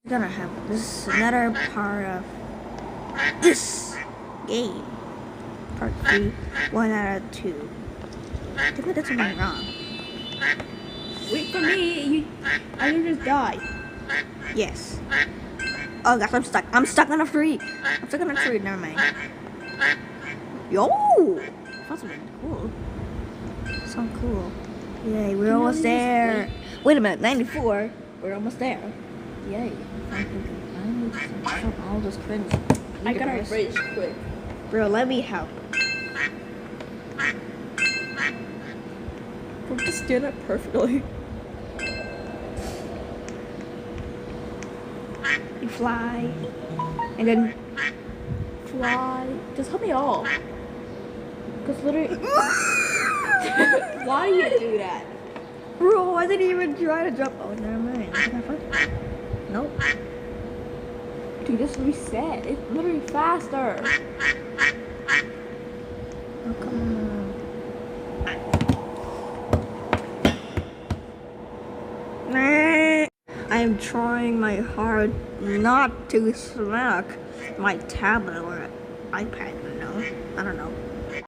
Gonna have this is another part of this game. Part 3, 1 out of 2. I think I did something wrong. Wait for me. I can just die. Yes. Oh gosh, I'm stuck. I'm stuck on a tree. I'm stuck on a tree. Never mind. Yo! That's really cool. So cool. Yay, we're almost there. Wait a minute, 94. We're almost there. Yay. Finally, stop all this cringe. I gotta rage quick. Bro, let me help. We're just doing it perfectly. You fly. And then Fly. Just help me all. Because literally. Why do you do that? bro, I didn't even try to jump. Oh, never mind. Nope. Dude, just reset. It's literally faster. Oh, come on. I am trying my hard not to smack my tablet or iPad, I don't know.